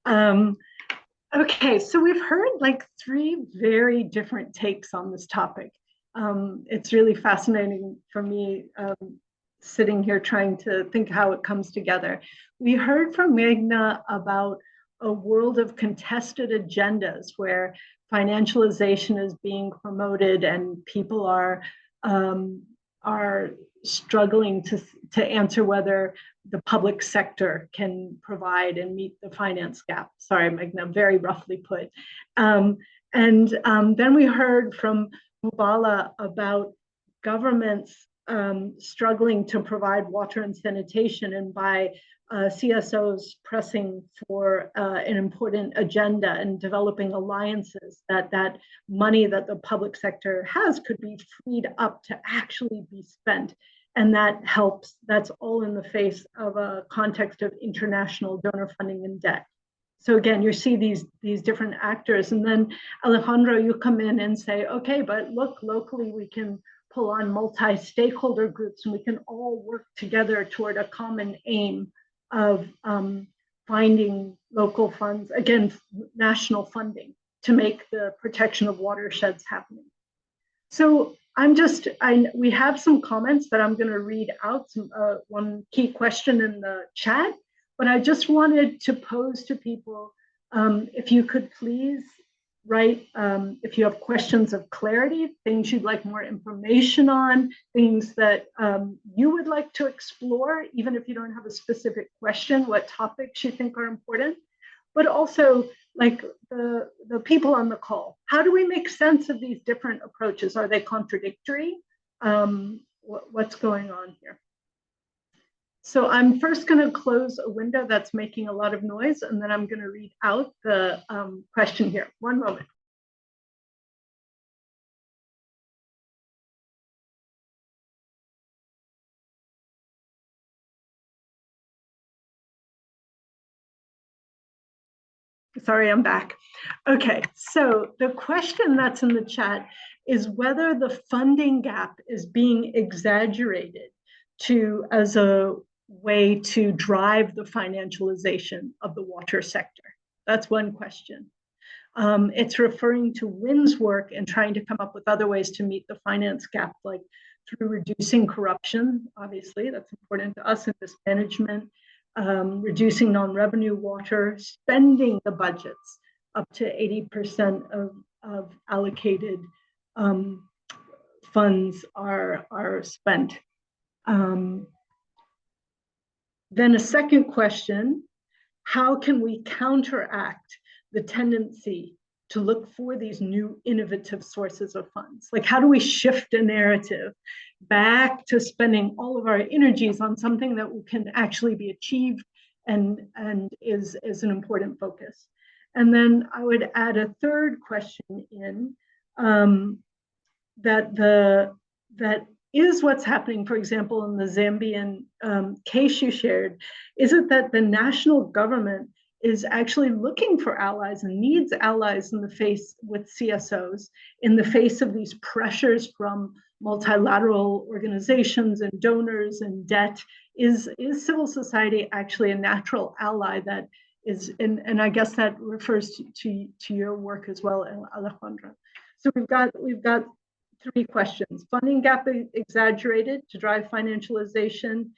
Um, okay, so we've heard like three very different takes on this topic. It's really fascinating for me sitting here trying to think how it comes together. We heard from Meghna about a world of contested agendas where financialization is being promoted and people are struggling to answer whether the public sector can provide and meet the finance gap. Sorry, Meghna, very roughly put. Then we heard from Mubala about governments struggling to provide water and sanitation, and by CSOs pressing for an important agenda and developing alliances that money that the public sector has could be freed up to actually be spent. And that helps, that's all in the face of a context of international donor funding and debt. So again, you see these different actors, and then Alejandro, you come in and say, okay, but look, locally we can pull on multi-stakeholder groups and we can all work together toward a common aim of finding local funds, again, national funding to make the protection of watersheds happening. So we have some comments that I'm going to read out, one key question in the chat, but I just wanted to pose to people, if you could please write, if you have questions of clarity, things you'd like more information on, things that you would like to explore, even if you don't have a specific question, what topics you think are important, but also like the people on the call. How do we make sense of these different approaches? Are they contradictory? What's going on here? So I'm first going to close a window that's making a lot of noise, and then I'm going to read out the question here. One moment. Sorry, I'm back. Okay, so the question that's in the chat is whether the funding gap is being exaggerated as a way to drive the financialization of the water sector. That's one question. It's referring to WIN's work and trying to come up with other ways to meet the finance gap, like through reducing corruption, obviously, that's important to us in mismanagement, reducing non-revenue water, spending the budgets up to 80% of allocated funds are spent. Then a second question, how can we counteract the tendency to look for these new innovative sources of funds? Like, how do we shift a narrative back to spending all of our energies on something that can actually be achieved and is an important focus? And then I would add a third question in that is what's happening, for example, in the Zambian case you shared. Is it that the national government is actually looking for allies and needs allies in the face with CSOs, in the face of these pressures from multilateral organizations and donors and debt? Is civil society actually a natural ally that is, and I guess that refers to your work as well, Alejandra. So we've got three questions. Funding gap exaggerated to drive financialization.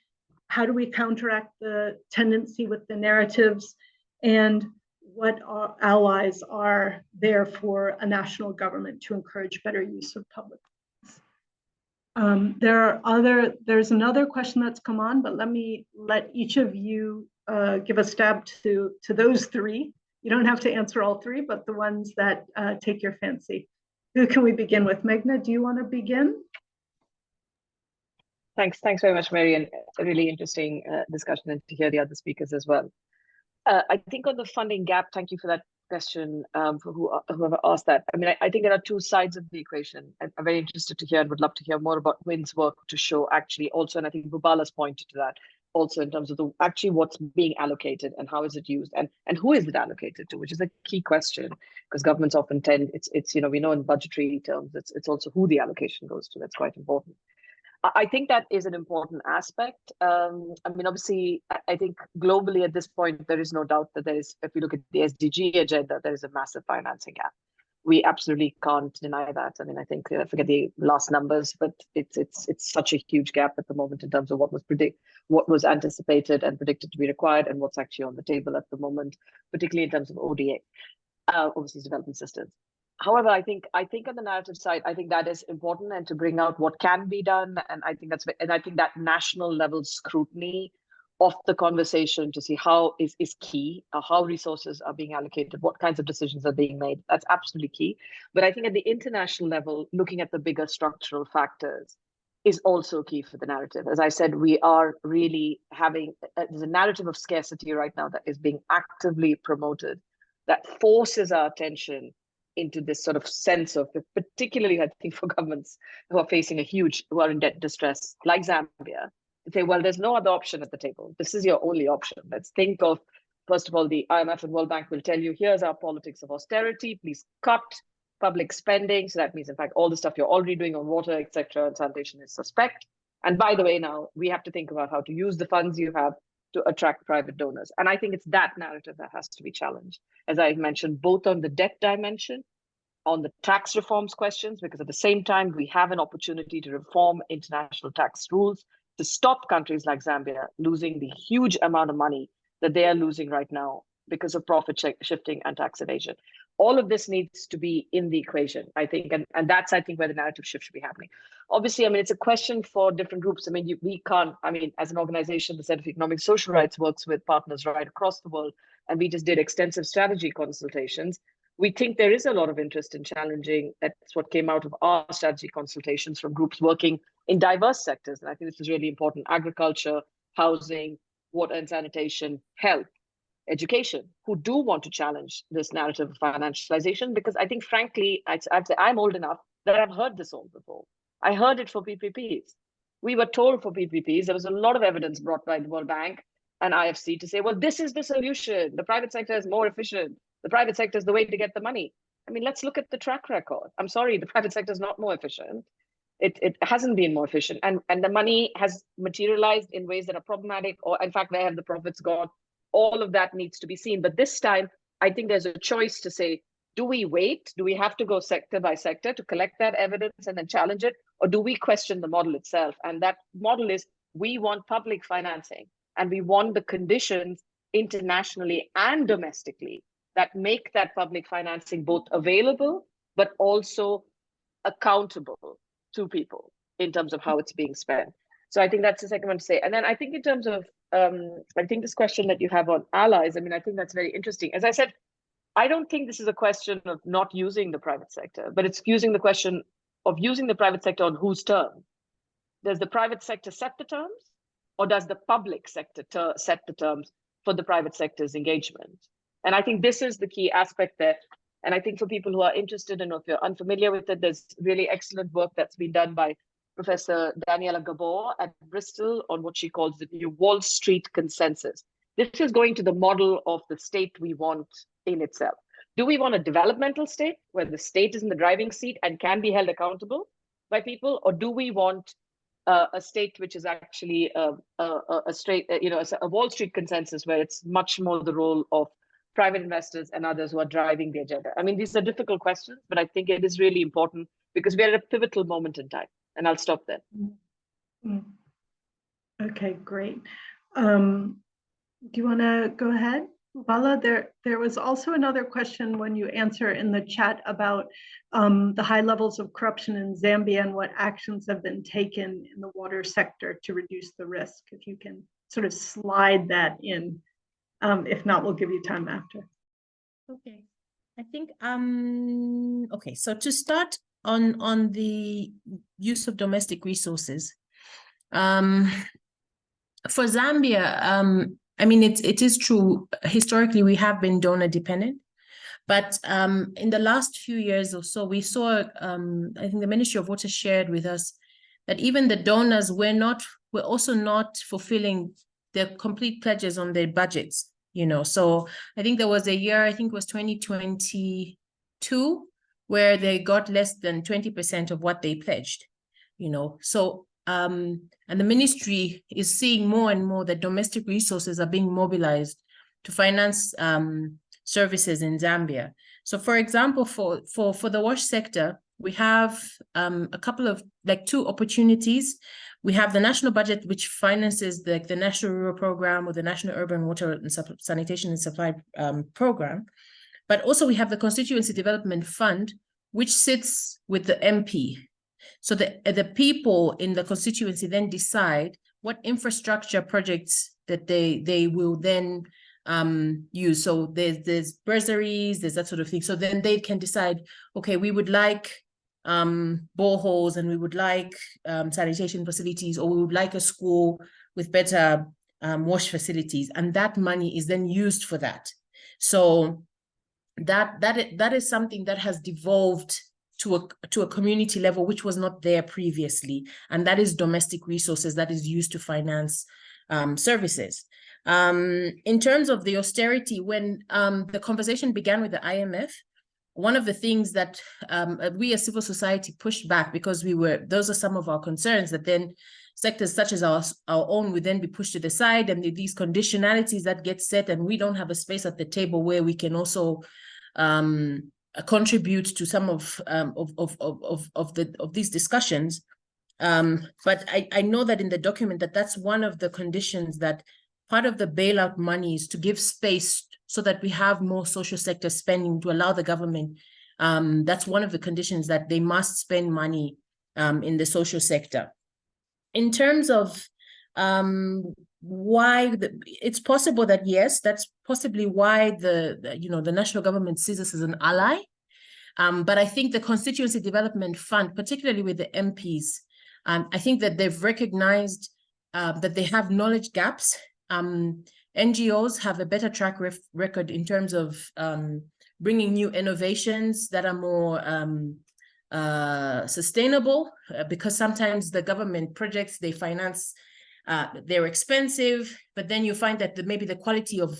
How do we counteract the tendency with the narratives? And what our allies are there for a national government to encourage better use of public funds? There's another question that's come on, but let each of you give a stab to those three. You don't have to answer all three, but the ones that take your fancy. Who can we begin with? Meghna, do you want to begin? Thanks very much, Mary, and a really interesting discussion, and to hear the other speakers as well. I think on the funding gap, thank you for that question, for whoever asked that. I mean, I think there are two sides of the equation. I'm very interested to hear and would love to hear more about WIN's work to show actually also, and I think Bubala's pointed to that, also in terms of actually what's being allocated and how is it used and who is it allocated to, which is a key question, because governments often tend, it's we know in budgetary terms, it's also who the allocation goes to. That's quite important. I think that is an important aspect. I mean, obviously, I think globally at this point, there is no doubt that there is, if you look at the SDG agenda, there is a massive financing gap. We absolutely can't deny that. I mean, I think I forget the last numbers, but it's such a huge gap at the moment in terms of what was anticipated and predicted to be required, and what's actually on the table at the moment, particularly in terms of ODA, overseas development assistance. However, I think on the narrative side, I think that is important, and to bring out what can be done, and I think that national level scrutiny of the conversation to see how is key, how resources are being allocated, what kinds of decisions are being made. That's absolutely key. But I think at the international level, looking at the bigger structural factors is also key for the narrative. As I said, we are really having there's a narrative of scarcity right now that is being actively promoted, that forces our attention into this sort of sense of, particularly I think for governments who are in debt distress, like Zambia, to say, well, there's no other option at the table. This is your only option. Let's think of, first of all, the IMF and World Bank will tell you, here's our politics of austerity, please cut public spending. So that means, in fact, all the stuff you're already doing on water, etc., and sanitation is suspect. And by the way, now we have to think about how to use the funds you have to attract private donors. And I think it's that narrative that has to be challenged, as I mentioned, both on the debt dimension, on the tax reforms questions, because at the same time, we have an opportunity to reform international tax rules to stop countries like Zambia losing the huge amount of money that they are losing right now because of profit shifting and tax evasion. All of this needs to be in the equation, I think, and that's, I think, where the narrative shift should be happening. Obviously, I mean, it's a question for different groups. I mean, we can't, I mean, as an organization, the Center for Economic and Social Rights works with partners right across the world, and we just did extensive strategy consultations. We think there is a lot of interest in challenging. That's what came out of our strategy consultations from groups working in diverse sectors. And I think this is really important: agriculture, housing, water and sanitation, health, education, who do want to challenge this narrative of financialization. Because I think, frankly, I'm old enough that I've heard this all before. I heard it for PPPs. We were told for PPPs, there was a lot of evidence brought by the World Bank and IFC to say, well, this is the solution. The private sector is more efficient. The private sector is the way to get the money. I mean, let's look at the track record. I'm sorry, the private sector is not more efficient. It hasn't been more efficient. And the money has materialized in ways that are problematic, or in fact, where have the profits gone? All of that needs to be seen. But this time, I think there's a choice to say, do we wait? Do we have to go sector by sector to collect that evidence and then challenge it? Or do we question the model itself? And that model is, we want public financing, and we want the conditions internationally and domestically that make that public financing both available, but also accountable to people in terms of how it's being spent. So I think that's the second one to say. And then I think in terms of, I think this question that you have on allies, I mean, I think that's very interesting. As I said, I don't think this is a question of not using the private sector, but it's using the question of using the private sector on whose terms. Does the private sector set the terms, or does the public sector set the terms for the private sector's engagement? And I think this is the key aspect there. And I think for people who are interested, and if you're unfamiliar with it, there's really excellent work that's been done by Professor Daniela Gabor at Bristol on what she calls the new Wall Street consensus. This is going to the model of the state we want in itself. Do we want a developmental state where the state is in the driving seat and can be held accountable by people, or do we want a state which is actually a Wall Street consensus where it's much more the role of private investors and others who are driving the agenda? I mean, these are difficult questions, but I think it is really important because we are at a pivotal moment in time. And I'll stop there. Okay, great. Do you want to go ahead, Bala? There was also another question when you answer in the chat about the high levels of corruption in Zambia and what actions have been taken in the water sector to reduce the risk. If you can sort of slide that in. If not, we'll give you time after. Okay, I think, okay, so to start on the use of domestic resources, for Zambia, I mean, it is true, historically, we have been donor dependent, but in the last few years or so, we saw, I think the Ministry of Water shared with us that even the donors were also not fulfilling their complete pledges on their budgets, you know. So I think there was a year, I think it was 2022, where they got less than 20% of what they pledged, you know. So and the ministry is seeing more and more that domestic resources are being mobilized to finance services in Zambia. So, for example, for the wash sector, we have a couple of, like, two opportunities. We have the national budget, which finances the National Rural Program or the National Urban Water and Sanitation and Supply Program. But also we have the Constituency Development Fund, which sits with the MP. So the people in the constituency then decide what infrastructure projects that they will then use. So there's bursaries, there's that sort of thing. So then they can decide, okay, we would like boreholes, and we would like sanitation facilities, or we would like a school with better wash facilities, and that money is then used for that. So that is something that has devolved to a community level, which was not there previously, and that is domestic resources that is used to finance services. In terms of the austerity, when the conversation began with the IMF, one of the things that we as civil society pushed back, because those are some of our concerns, that then sectors such as our own would then be pushed to the side, and these conditionalities that get set, and we don't have a space at the table where we can also contribute to some of these discussions. But I know that in the document that's one of the conditions, that part of the bailout money is to give space so that we have more social sector spending, to allow the government. That's one of the conditions, that they must spend money in the social sector. In terms of why it's possible that, yes, that's possibly why the national government sees us as an ally. But I think the Constituency Development Fund, particularly with the MPs, I think that they've recognized that they have knowledge gaps. NGOs have a better track record in terms of bringing new innovations that are more sustainable, because sometimes the government projects they finance, they're expensive, but then you find that maybe the quality of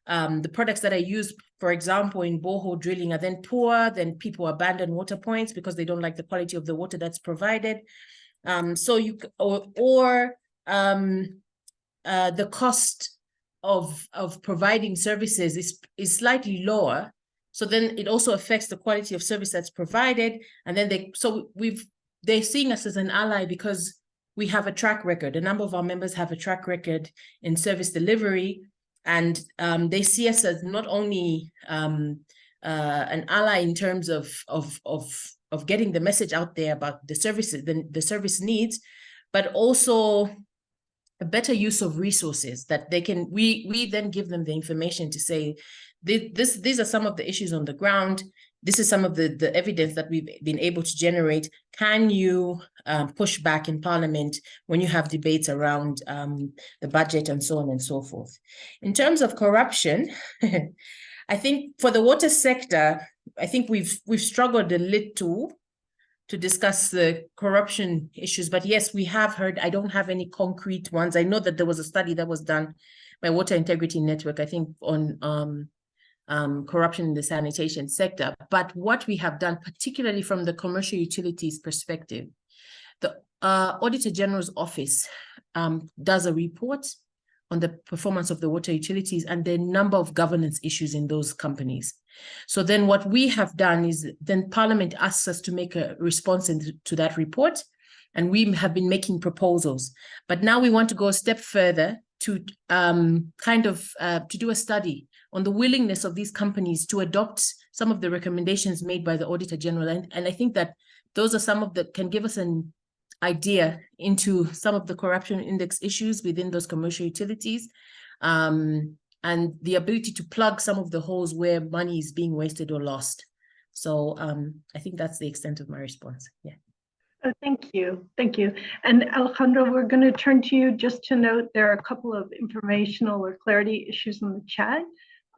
the products that are used, for example, in borehole drilling, are then poor. Then people abandon water points because they don't like the quality of the water that's provided. So the cost of providing services is slightly lower. So then it also affects the quality of service that's provided. And then they're seeing us as an ally because we have a track record. A number of our members have a track record in service delivery, and they see us as not only an ally in terms of getting the message out there about the services, the service needs, but also a better use of resources that they can. We then give them the information to say, these are some of the issues on the ground. This is some of the evidence that we've been able to generate. Can you push back in Parliament when you have debates around the budget and so on and so forth? In terms of corruption, I think for the water sector, I think we've struggled a little to discuss the corruption issues. But yes, we have heard, I don't have any concrete ones. I know that there was a study that was done by Water Integrity Network, I think, on corruption in the sanitation sector. But what we have done, particularly from the commercial utilities perspective, the Auditor General's Office does a report on the performance of the water utilities and the number of governance issues in those companies. So then what we have done is then Parliament asks us to make a response to that report, and we have been making proposals. But now we want to go a step further to to do a study on the willingness of these companies to adopt some of the recommendations made by the Auditor General. And I think that those are some of the, can give us an idea into some of the corruption index issues within those commercial utilities, and the ability to plug some of the holes where money is being wasted or lost. So I think that's the extent of my response. Yeah. Oh, thank you. Thank you. And Alejandro, we're going to turn to you just to note there are a couple of informational or clarity issues in the chat.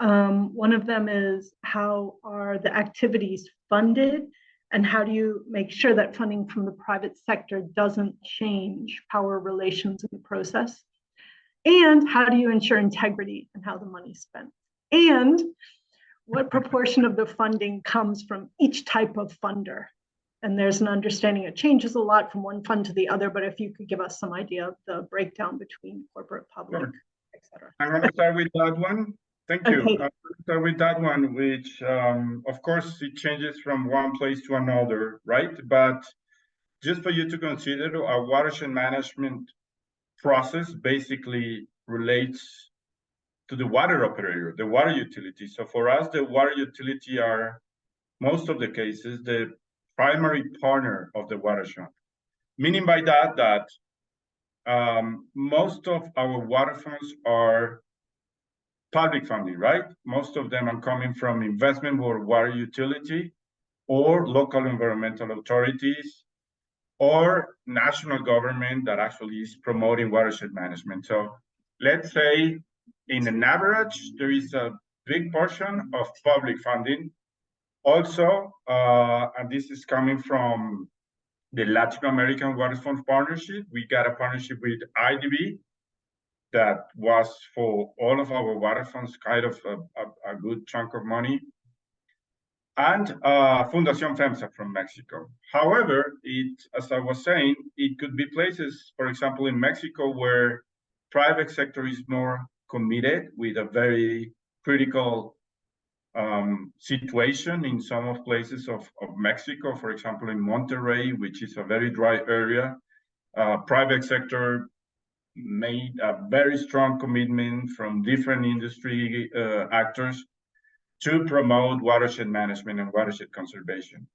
One of them is, how are the activities funded, and how do you make sure that funding from the private sector doesn't change power relations in the process? And how do you ensure integrity in how the money's spent? And what proportion of the funding comes from each type of funder? And there's an understanding it changes a lot from one fund to the other, but if you could give us some idea of the breakdown between corporate, public, Sure. et cetera. I'm going to start with that one. Thank you. Okay. I'm going to start with that one, which, of course, it changes from one place to another, right? But just for you to consider, our watershed management process basically relates to the water operator, the water utility. So for us, the water utility are, most of the cases, the primary partner of the watershed. Meaning by that most of our water funds are public funding, right? Most of them are coming from investment or water utility or local environmental authorities or national government that actually is promoting watershed management. So let's say in an average, there is a big portion of public funding. Also, and this is coming from the Latin American Water Funds Partnership. We got a partnership with IDB that was for all of our water funds, kind of a good chunk of money. And Fundación FEMSA from Mexico. However, as I was saying, it could be places, for example, in Mexico, where private sector is more committed with a very critical situation in some of places of Mexico. For example, in Monterrey, which is a very dry area, private sector made a very strong commitment from different industry actors to promote watershed management and watershed conservation.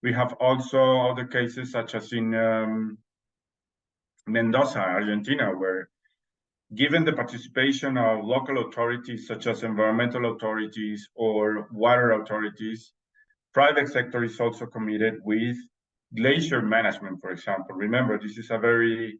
We have also other cases such as in Mendoza, Argentina, where given the participation of local authorities such as environmental authorities or water authorities, private sector is also committed with glacier management, for example. Remember, this is a very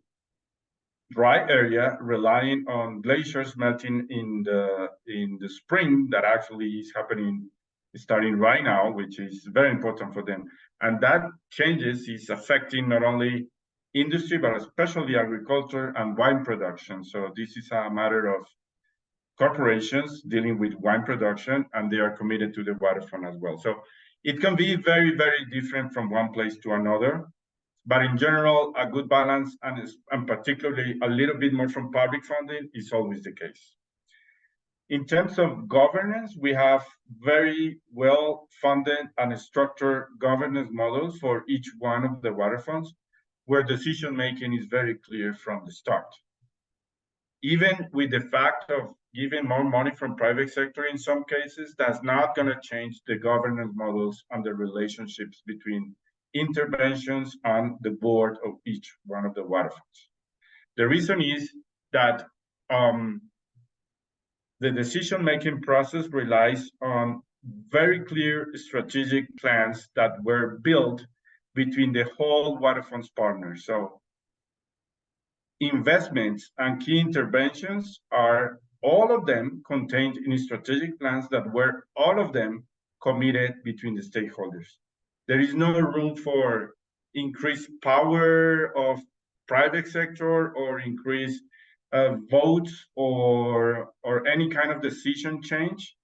dry area relying on glaciers melting in the spring that actually is happening starting right now, which is very important for them. And that changes is affecting not only industry, but especially agriculture and wine production. So this is a matter of corporations dealing with wine production, and they are committed to the waterfront as well. So it can be very, very different from one place to another. But in general, a good balance, and particularly a little bit more from public funding, is always the case. In terms of governance, we have very well-funded and structured governance models for each one of the water funds, where decision-making is very clear from the start. Even with the fact of giving more money from private sector in some cases, that's not going to change the governance models and the relationships between interventions on the board of each one of the water funds. The reason is that the decision-making process relies on very clear strategic plans that were built between the whole water funds partners. So investments and key interventions are all of them contained in strategic plans that were all of them committed between the stakeholders. There is no room for increased power of private sector or increased votes or any kind of decision change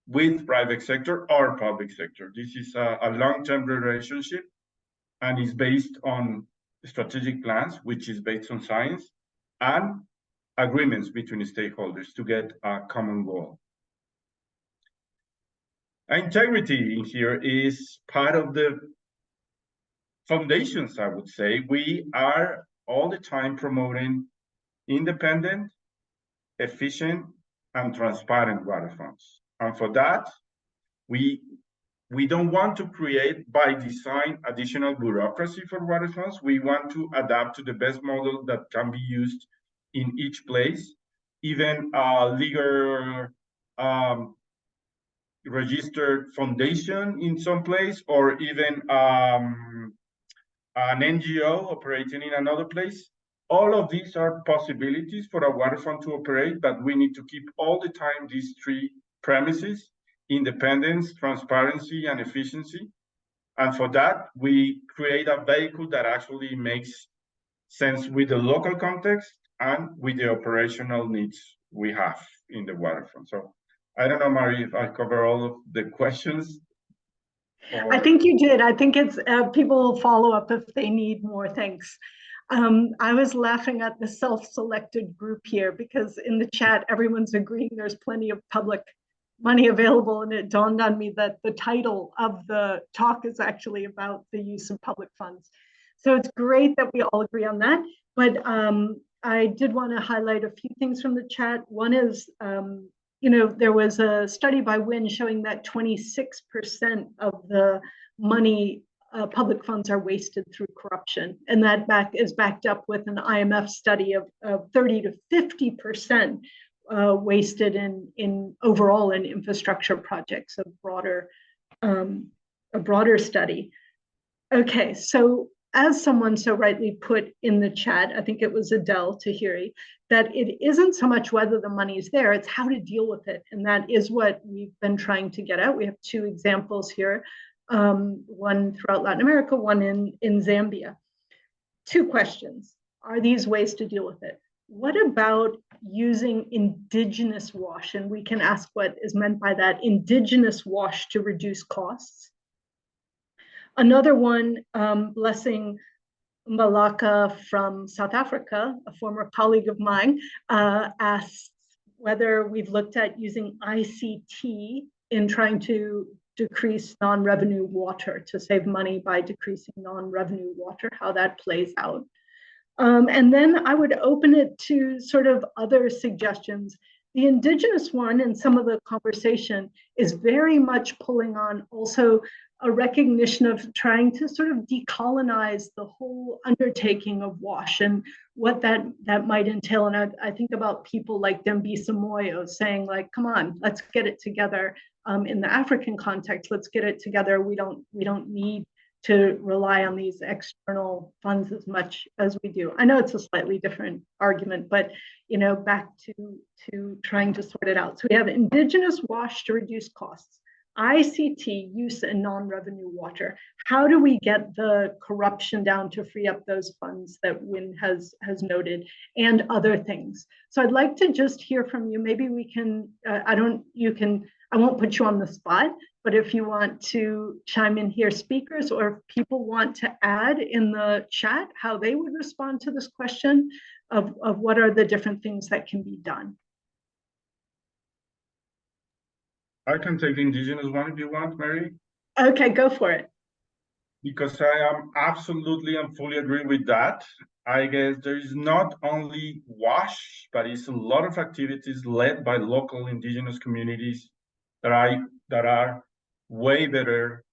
with private sector or public sector. This is a long-term relationship and is based on strategic plans, which is based on science, and agreements between stakeholders to get a common goal. Integrity in here is part of the foundations, I would say. We are all the time promoting independent, efficient, and transparent water funds. And for that, we don't want to create by design additional bureaucracy for water funds. We want to adapt to the best model that can be used in each place, even a legal registered foundation in some place, or even an NGO operating in another place. All of these are possibilities for a water fund to operate, but we need to keep all the time these three premises: independence, transparency, and efficiency. And for that, we create a vehicle that actually makes sense with the local context and with the operational needs we have in the waterfront. So I don't know, Mari, if I cover all of the questions. Or I think you did. I think it's people will follow up if they need more. Thanks. I was laughing at the self-selected group here because in the chat, everyone's agreeing there's plenty of public money available. And it dawned on me that the title of the talk is actually about the use of public funds. So it's great that we all agree on that. But I did want to highlight a few things from the chat. One is, there was a study by Wynn showing that 26% of the money public funds are wasted through corruption. And that is backed up with an IMF study of 30 to 50% wasted in overall in infrastructure projects, a broader study. Okay, so as someone so rightly put in the chat, I think it was Adele Tahiri, that it isn't so much whether the money is there, it's how to deal with it. And that is what we've been trying to get at. We have two examples here, one throughout Latin America, one in Zambia. Two questions. Are these ways to deal with it? What about using indigenous wash? And we can ask what is meant by that, indigenous wash to reduce costs. Another one, Blessing Malaka from South Africa, a former colleague of mine, asks whether we've looked at using ICT in trying to decrease non-revenue water, to save money by decreasing non-revenue water, how that plays out. And then I would open it to sort of other suggestions. The indigenous one in some of the conversation is very much pulling on also a recognition of trying to sort of decolonize the whole undertaking of WASH and what that might entail. And I think about people like Dembisa Moyo saying, like, come on, let's get it together in the African context. Let's get it together. We don't need to rely on these external funds as much as we do. I know it's a slightly different argument, but back to trying to sort it out. So we have indigenous WASH to reduce costs, ICT use and non-revenue water. How do we get the corruption down to free up those funds that Wynn has noted, and other things? So I'd like to just hear from you. Maybe we can, I won't put you on the spot, but if you want to chime in here, speakers, or if people want to add in the chat how they would respond to this question of what are the different things that can be done. I can take the indigenous one if you want, Mary. Okay, go for it. Because I am absolutely and fully agree with that. I guess there is not only WASH, but it's a lot of activities led by local indigenous communities that are way better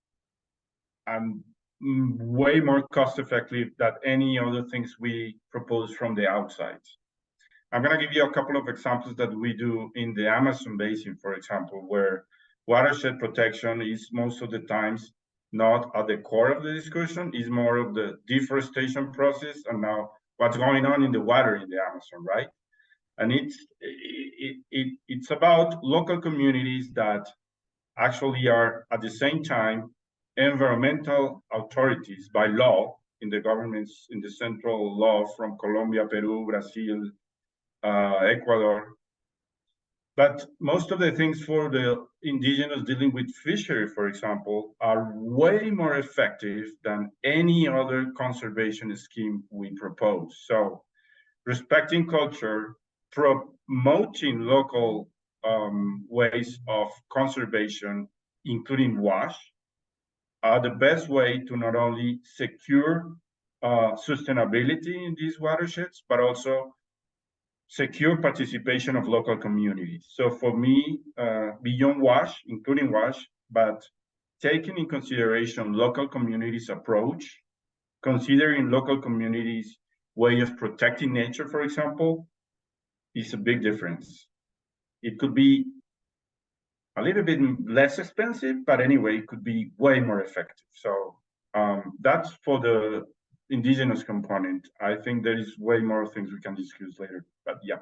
and way more cost effective than any other things we propose from the outside. I'm going to give you a couple of examples that we do in the Amazon basin, for example, where watershed protection is most of the times not at the core of the discussion, is more of the deforestation process and now what's going on in the water in the Amazon, right? And it's about local communities that actually are at the same time environmental authorities by law in the governments, in the central law from Colombia, Peru, Brazil, Ecuador. But most of the things for the indigenous dealing with fishery, for example, are way more effective than any other conservation scheme we propose. So respecting culture, promoting local ways of conservation, including WASH, are the best way to not only secure sustainability in these watersheds, but also secure participation of local communities. So for me, beyond WASH, including WASH, but taking in consideration local communities' approach, considering local communities' way of protecting nature, for example, is a big difference. It could be a little bit less expensive, but anyway, it could be way more effective. So that's for the indigenous component. I think there is way more things we can discuss later, but yeah.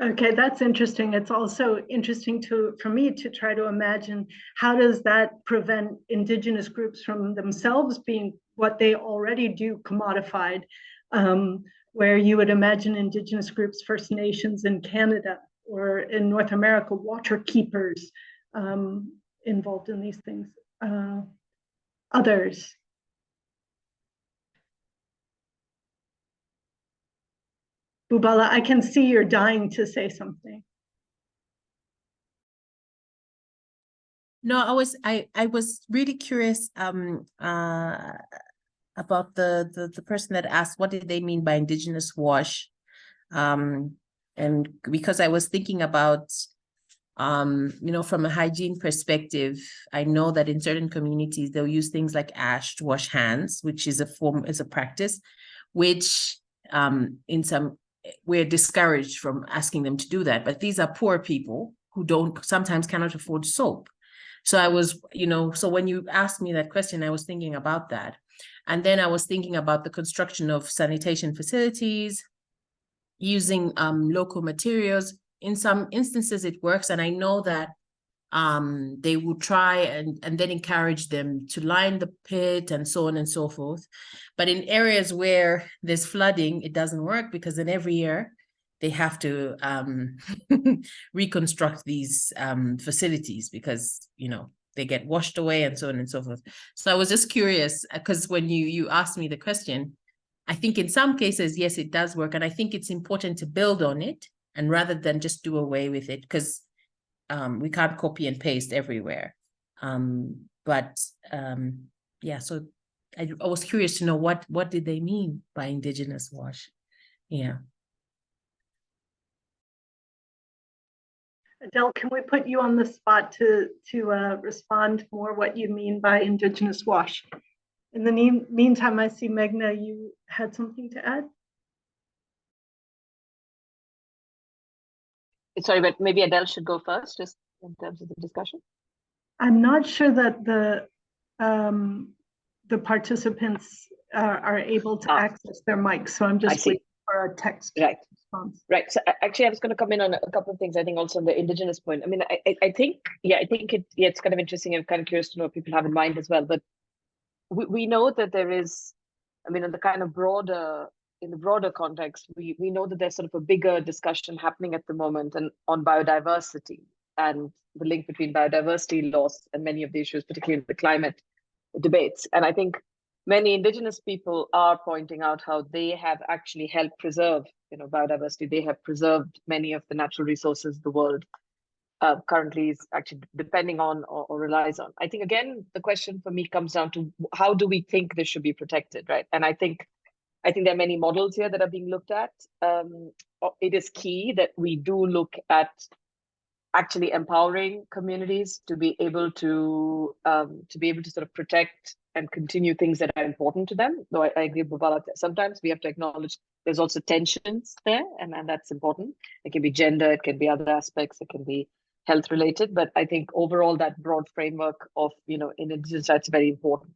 Okay, that's interesting. It's also interesting for me to try to imagine how does that prevent indigenous groups from themselves being what they already do commodified, where you would imagine indigenous groups, First Nations in Canada or in North America, water keepers, involved in these things. Others. Bubala, I can see you're dying to say something. No, I was really curious about the person that asked what did they mean by indigenous wash, and because I was thinking about from a hygiene perspective, I know that in certain communities they'll use things like ash to wash hands, which is a practice, which we're discouraged from asking them to do that. But these are poor people who sometimes cannot afford soap. So I was, so when you asked me that question, I was thinking about that. And then I was thinking about the construction of sanitation facilities, using local materials. In some instances it works, and I know that they will try and then encourage them to line the pit and so on and so forth. But in areas where there's flooding, it doesn't work, because then every year they have to reconstruct these facilities, because they get washed away and so on and so forth. So I was just curious, because when you asked me the question, I think in some cases, yes, it does work. And I think it's important to build on it, and rather than just do away with it, because we can't copy and paste everywhere. Yeah, so I was curious to know what did they mean by indigenous wash? Yeah. Adele, can we put you on the spot to respond more what you mean by indigenous wash? In the meantime, I see Meghna, you had something to add? Sorry, but maybe Adele should go first, just in terms of the discussion. I'm not sure that the participants are able to access their mics, so I'm just waiting for a text response. Right. So actually, I was going to come in on a couple of things. I think also on the indigenous point. I mean, I think it's kind of interesting. I'm kind of curious to know what people have in mind as well. But we know that there is, I mean, in the broader context, we know that there's sort of a bigger discussion happening at the moment and on biodiversity and the link between biodiversity loss and many of the issues, particularly in the climate debates. And I think many indigenous people are pointing out how they have actually helped preserve, biodiversity. They have preserved many of the natural resources the world currently is actually depending on or relies on. I think, again, the question for me comes down to how do we think this should be protected, right? And I think there are many models here that are being looked at. It is key that we do look at actually empowering communities to be able to sort of protect and continue things that are important to them. Though I agree with Bubala, sometimes we have to acknowledge there's also tensions there, and that's important. It can be gender, it can be other aspects, it can be health related, but I think overall that broad framework of in indigenous rights is very important.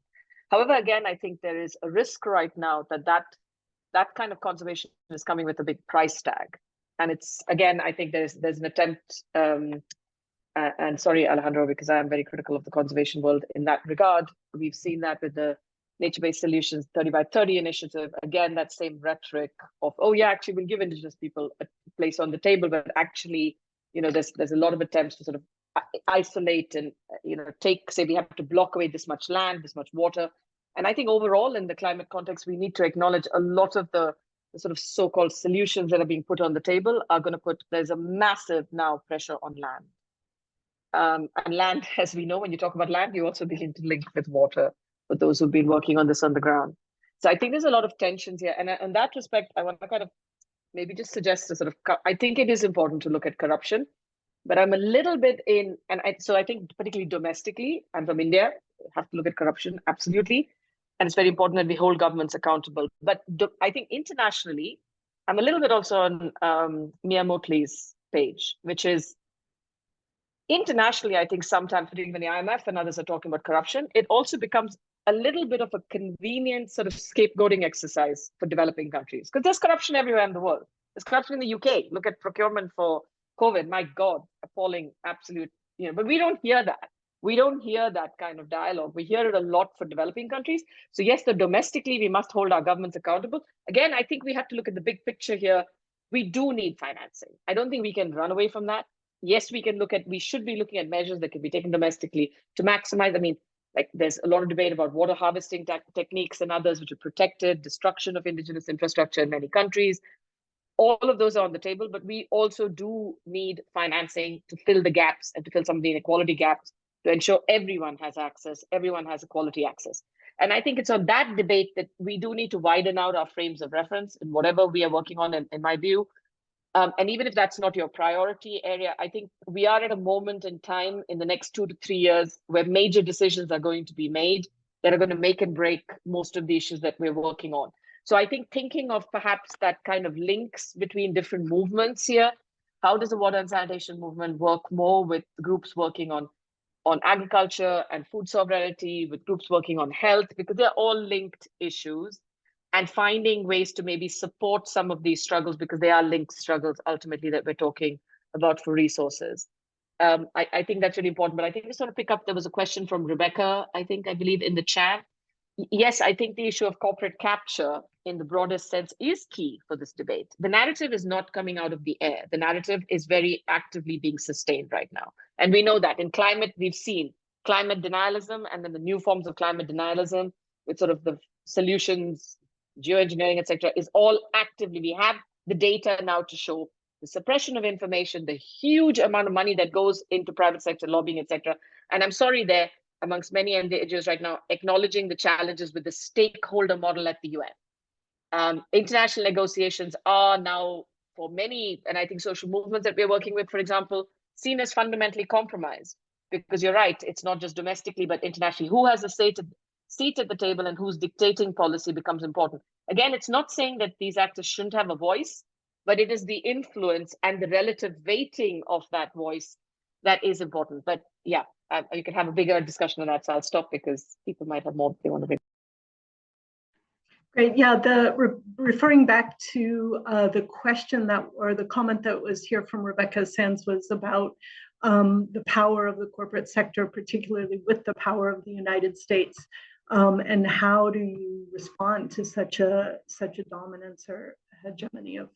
However, again, I think there is a risk right now that kind of conservation is coming with a big price tag. And it's, again, I think there's an attempt, and sorry, Alejandro, because I am very critical of the conservation world in that regard. We've seen that with the Nature-Based Solutions 30 by 30 initiative. Again, that same rhetoric of, oh yeah, actually we'll give indigenous people a place on the table, but actually, there's a lot of attempts to sort of isolate and, say we have to block away this much land, this much water. And I think overall in the climate context, we need to acknowledge a lot of the sort of so-called solutions that are being put on the table are going to there's a massive now pressure on land. And land, as we know, when you talk about land, you also be interlinked with water for those who've been working on this on the ground. So I think there's a lot of tensions here. And in that respect, I want to kind of maybe just suggest I think it is important to look at corruption, but I'm a little bit so I think particularly domestically, I'm from India, have to look at corruption, absolutely. And it's very important that we hold governments accountable. But I think internationally, I'm a little bit also on Mia Motley's page, which is internationally, I think sometimes, particularly when the IMF and others are talking about corruption, it also becomes a little bit of a convenient sort of scapegoating exercise for developing countries. Because there's corruption everywhere in the world. There's corruption in the UK. Look at procurement for COVID. My God, appalling, absolute, but we don't hear that. We don't hear that kind of dialogue. We hear it a lot for developing countries. So yes, domestically, we must hold our governments accountable. Again, I think we have to look at the big picture here. We do need financing. I don't think we can run away from that. yes, we should be looking at measures that can be taken domestically to maximize. I mean, like there's a lot of debate about water harvesting techniques and others which are protected, destruction of indigenous infrastructure in many countries. All of those are on the table, but we also do need financing to fill the gaps and to fill some of the inequality gaps to ensure everyone has access, everyone has a quality access. And I think it's on that debate that we do need to widen out our frames of reference in whatever we are working on, in my view. And even if that's not your priority area, I think we are at a moment in time in the next 2 to 3 years where major decisions are going to be made that are going to make and break most of the issues that we're working on. So I think thinking of perhaps that kind of links between different movements here, how does the water and sanitation movement work more with groups working on agriculture and food sovereignty, with groups working on health, because they're all linked issues, and finding ways to maybe support some of these struggles because they are linked struggles ultimately that we're talking about for resources. I think that's really important, but I think I just want to pick up, there was a question from Rebecca, I believe in the chat. Yes, I think the issue of corporate capture in the broadest sense is key for this debate. The narrative is not coming out of the air. The narrative is very actively being sustained right now. And we know that in climate, we've seen climate denialism and then the new forms of climate denialism with sort of the solutions, geoengineering, etc., is all actively, we have the data now to show the suppression of information, the huge amount of money that goes into private sector lobbying, etc. And I'm sorry there, amongst many NGOs right now, acknowledging the challenges with the stakeholder model at the UN. International negotiations are now, for many, and I think social movements that we're working with, for example, seen as fundamentally compromised. Because you're right, it's not just domestically, but internationally. Who has a seat at the table and who's dictating policy becomes important. Again, it's not saying that these actors shouldn't have a voice, but it is the influence and the relative weighting of that voice that is important. But yeah, you can have a bigger discussion on that, so I'll stop because people might have more they want to bring. Great. Yeah, referring back to the question that, or the comment that was here from Rebecca Sands was about the power of the corporate sector, particularly with the power of the United States, and how do you respond to such a dominance or hegemony of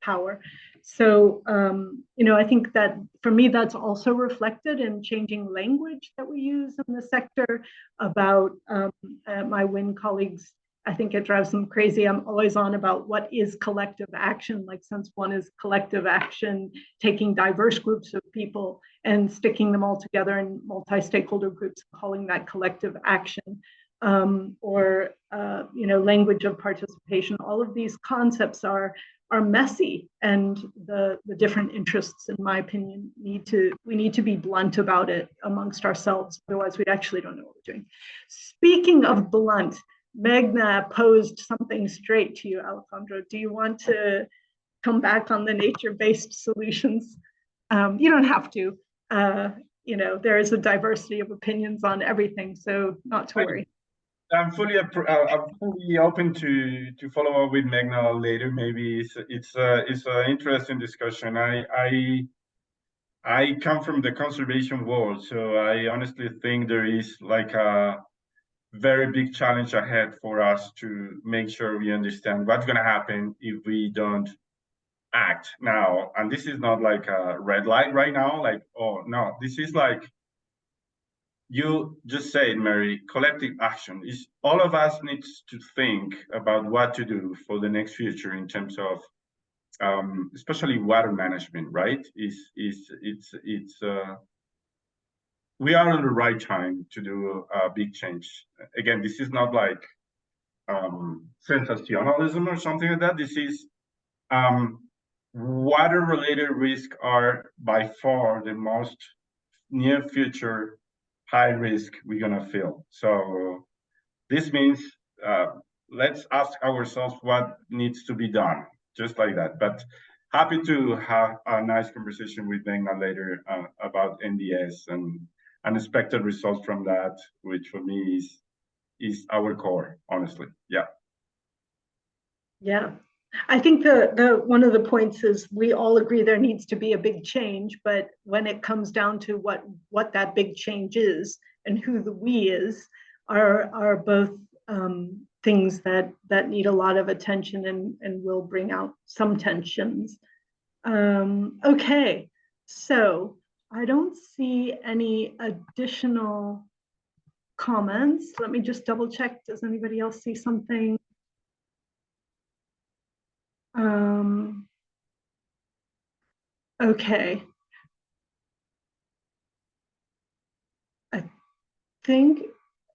power. So, I think that for me, that's also reflected in changing language that we use in the sector about my WIN colleagues. I think it drives them crazy. I'm always on about what is collective action, like since one is collective action, taking diverse groups of people and sticking them all together in multi-stakeholder groups, calling that collective action, or language of participation. All of these concepts are messy, and the different interests, in my opinion, we need to be blunt about it amongst ourselves. Otherwise, we actually don't know what we're doing. Speaking of blunt, Meghna posed something straight to you, Alejandro. Do you want to come back on the nature-based solutions? You don't have to. There is a diversity of opinions on everything, so not to worry. I'm fully open to follow up with Meghna later. Maybe it's an interesting discussion. I come from the conservation world, so I honestly think there is like a very big challenge ahead for us to make sure we understand what's going to happen if we don't act now. And this is not like a red light right now, like, oh no, this is like, you just said, Mary, collective action. Is all of us needs to think about what to do for the next future in terms of especially water management, right? We are on the right time to do a big change. Again, this is not like sensationalism or something like that. This is water-related risks are by far the most near future high risk we're gonna feel. So this means let's ask ourselves what needs to be done, just like that. But happy to have a nice conversation with Meghna later about NDS and unexpected results from that, which for me is our core, honestly. Yeah. Yeah. I think the one of the points is we all agree there needs to be a big change, but when it comes down to what that big change is and who the we is, are both things that need a lot of attention and will bring out some tensions. Okay, So I don't see any additional comments. Let me just double check. Does anybody else see something? Okay. I think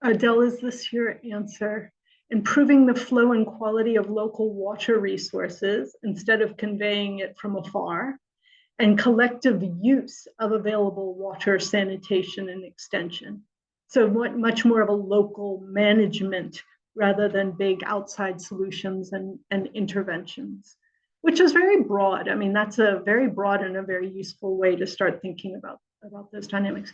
Adele, is this your answer? Improving the flow and quality of local water resources instead of conveying it from afar, and collective use of available water, sanitation, and extension. So much more of a local management rather than big outside solutions and interventions, which is very broad. I mean, that's a very broad and a very useful way to start thinking about those dynamics.